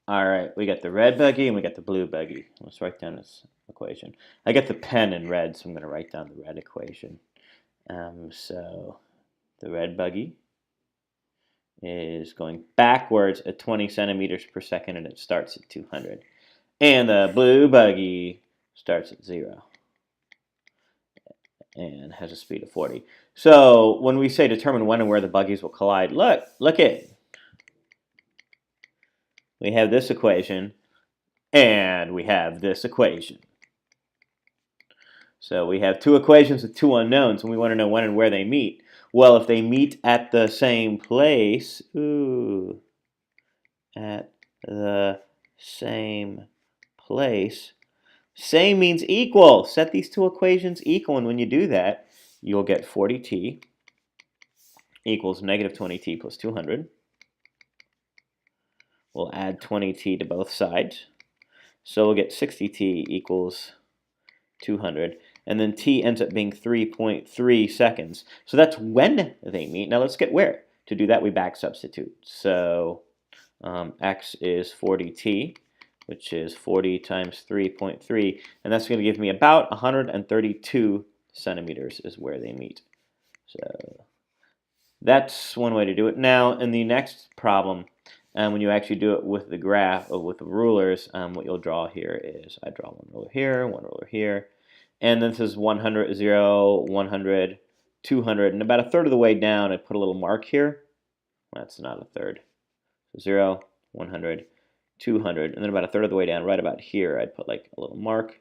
All right, we got the red buggy and we got the blue buggy. Let's write down this equation. I got the pen in red, so I'm going to write down the red equation. So the red buggy is going backwards at 20 centimeters per second, and it starts at 200. And the blue buggy starts at 0 and has a speed of 40. So when we say determine when and where the buggies will collide, look it. We have this equation, and we have this equation. So we have two equations with two unknowns, and we want to know when and where they meet. Well, if they meet at the same place, at the same place, same means equal. Set these two equations equal, and when you do that, you'll get 40t equals negative 20t plus 200. We'll add 20t to both sides. So we'll get 60t equals 200. And then t ends up being 3.3 seconds. So that's when they meet. Now let's get where. To do that, we back substitute. So x is 40t, which is 40 times 3.3. And that's going to give me about 132 centimeters is where they meet. So that's one way to do it. Now, in the next problem, when you actually do it with the graph or with the rulers, what you'll draw here is I draw one ruler here, one ruler here, and then this is 100, 0, 100, 200, and about a third of the way down, I put a little mark here. That's not a third. So 0, 100, 200, and then about a third of the way down, right about here, I'd put like a little mark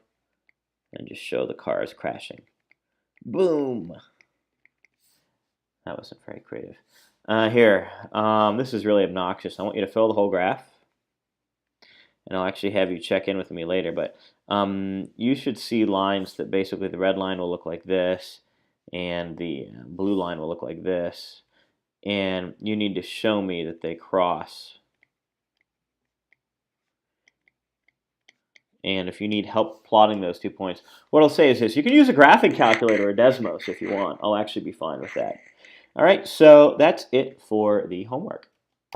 and just show the cars crashing. Boom! That wasn't very creative. Here, this is really obnoxious. I want you to fill the whole graph, and I'll actually have you check in with me later, but you should see lines that basically the red line will look like this, and the blue line will look like this, and you need to show me that they cross. And if you need help plotting those 2 points, what I'll say is this. You can use a graphing calculator or Desmos if you want. I'll actually be fine with that. All right, so that's it for the homework.